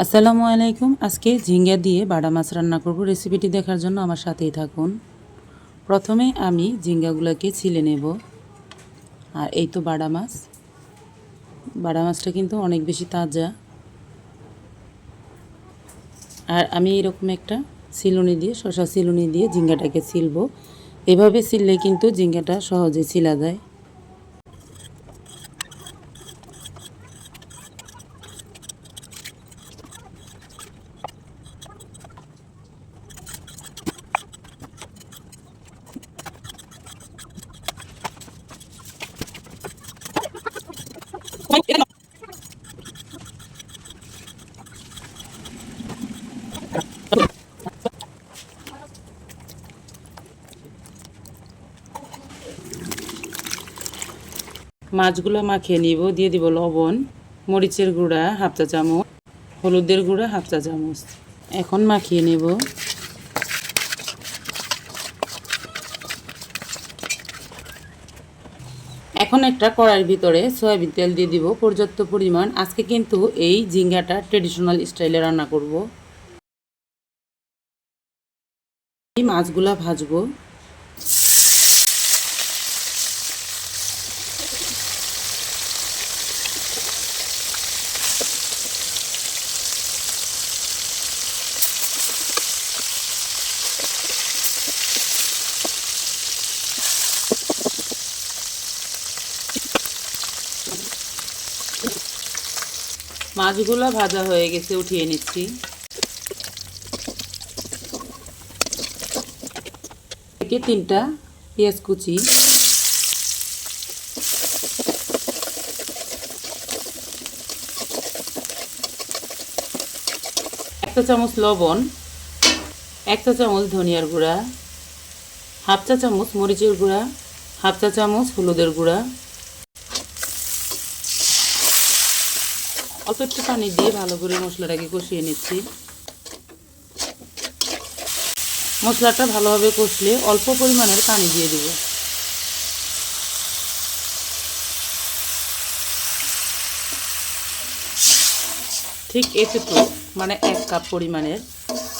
আসসালামু আলাইকুম। আজকে ঝিঙ্গা দিয়ে বাটা মাছ রান্না করব। রেসিপিটি দেখার জন্য আমার সাথেই থাকুন। প্রথমে আমি ঝিঙ্গাগুলোকে ছিলে নেব। আর এই তো বাটা মাছ। বাটা মাছটা কিন্তু অনেক বেশি তাজা। আর আমি এরকম একটা ছিলুনি দিয়ে শসা ছিলুনি দিয়ে ঝিঙ্গাটাকে ছিলবো। এভাবে ছিললে কিন্তু ঝিঙ্গাটা সহজে ছিলা যায়। মাছগুলো মাখিয়ে নিব। দিয়ে দিব লবণ, মরিচের গুঁড়া হাফ চা চামচ, হলুদের গুঁড়া হাফ চা চামচ। এখন মাখিয়ে নেব। এখন একটা কড়াইয়ের ভিতরে সয়াবিন তেল দিয়ে দিব পর্যাপ্ত পরিমাণ। আজকে কিন্তু এই ঝিঙ্গাটা ট্রেডিশনাল স্টাইলে রান্না করব। এই মাছগুলা ভাজবো। মাছগুলা ভাজা হয়ে গেছে, উঠিয়ে নিচ্ছি। থেকে 3টা পেঁয়াজ কুচি, এক চা চামচ লবণ, এক চা চামচ ধনিয়ার গুঁড়া, হাফ চা চামচ মরিচের গুঁড়া, হাফ চা চামচ হলুদের গুঁড়া। অল্প একটু পানি দিয়ে ভালো করে মশলাটাকে কষিয়ে নিচ্ছি। মশলাটা ভালোভাবে কষলে অল্প পরিমাণের পানি দিয়ে দেব। ঠিক এতটুকু, মানে 1 কাপ পরিমাণের।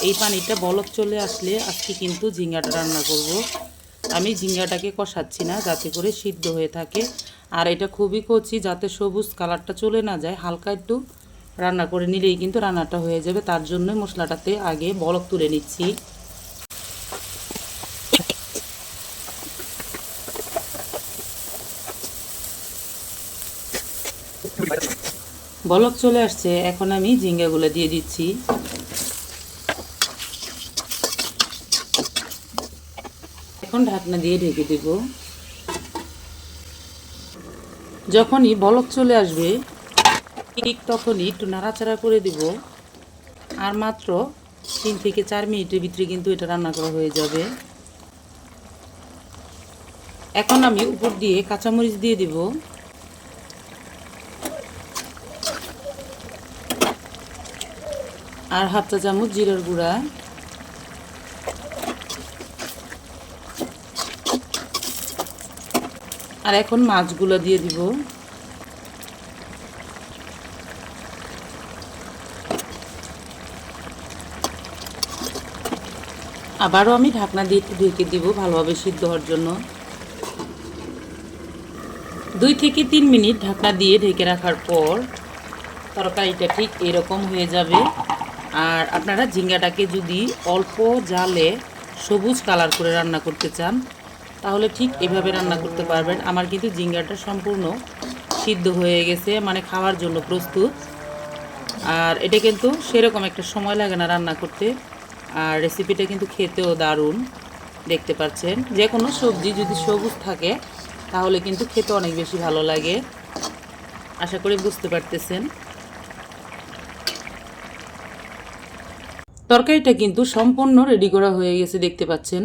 এই পানিটা বলক চলে আসলে আজকে কিন্তু ঝিঙ্গাটা রান্না করব। আমি ঝিঙ্গাটাকে কষাচ্ছি না, যাতে করে সিদ্ধ হয়ে থাকে। আর এটা খুবই কচি, যাতে সবুজ কালারটা চলে না যায়। হালকা একটু রান্না করে নিলেই কিন্তু রান্নাটা হয়ে যাবে। তার জন্য মশলাটাতে আগে বলক তুলে নিচ্ছি। বলক চলে আসছে, এখন আমি ঝিঙ্গাগুলো দিয়ে দিচ্ছি। এখন ঢাকনা দিয়ে ঢেকে দেব। যখনই বলক চলে আসবে ঠিক তখনই একটু নাড়াচাড়া করে দেব। আর মাত্র 3 থেকে 4 মিনিটের ভিতরে কিন্তু এটা রান্না করা হয়ে যাবে। এখন আমি উপর দিয়ে কাঁচামরিচ দিয়ে দিব। আর হাফ চা চামচ জিরার গুঁড়া। আর এখন মাছগুলো দিয়ে দিব। আবারও আমি ঢাকনা দিয়ে একটু ঢেকে দিব ভালোভাবে সিদ্ধ হওয়ার জন্য। 2 থেকে 3 মিনিট ঢাকনা দিয়ে ঢেকে রাখার পর তরকারিটা ঠিক এরকম হয়ে যাবে। আর আপনারা ঝিঙ্গাটাকে যদি অল্প জালে সবুজ কালার করে রান্না করতে চান, তাহলে ঠিক এভাবে রান্না করতে পারবেন। আমার কিন্তু ঝিঙ্গাটা সম্পূর্ণ সিদ্ধ হয়ে গেছে, মানে খাওয়ার জন্য প্রস্তুত। আর এটা কিন্তু সেরকম একটা সময় লাগে না রান্না করতে। আর রেসিপিটা কিন্তু খেতেও দারুণ। দেখতে পাচ্ছেন, যে কোনো সবজি যদি সবুজ থাকে তাহলে কিন্তু খেতে অনেক বেশি ভালো লাগে। আশা করি বুঝতে পারতেছেন। তরকারিটা কিন্তু সম্পূর্ণ রেডি করা হয়ে গেছে, দেখতে পাচ্ছেন।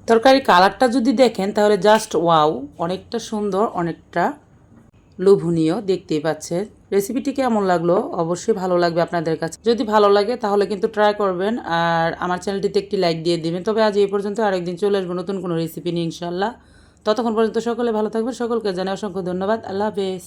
তরকারির কালারটা যদি দেখেন তাহলে জাস্ট ওয়াও, অনেকটা সুন্দর, অনেকটা লোভনীয়, দেখতেই পাচ্ছেন। রেসিপিটি কেমন লাগলো? অবশ্যই ভালো লাগবে আপনাদের কাছে। যদি ভালো লাগে তাহলে কিন্তু ট্রাই করবেন। আর আমার চ্যানেলটিতে একটি লাইক দিয়ে দিবেন। তবে আজ এই পর্যন্ত, আরেকদিন চলে আসবো নতুন কোনো রেসিপি নিয়ে ইনশাল্লাহ। ততক্ষণ পর্যন্ত সকলে ভালো থাকবেন। সকলকে জানাই অসংখ্য ধন্যবাদ। আল্লাহ হাফেজ।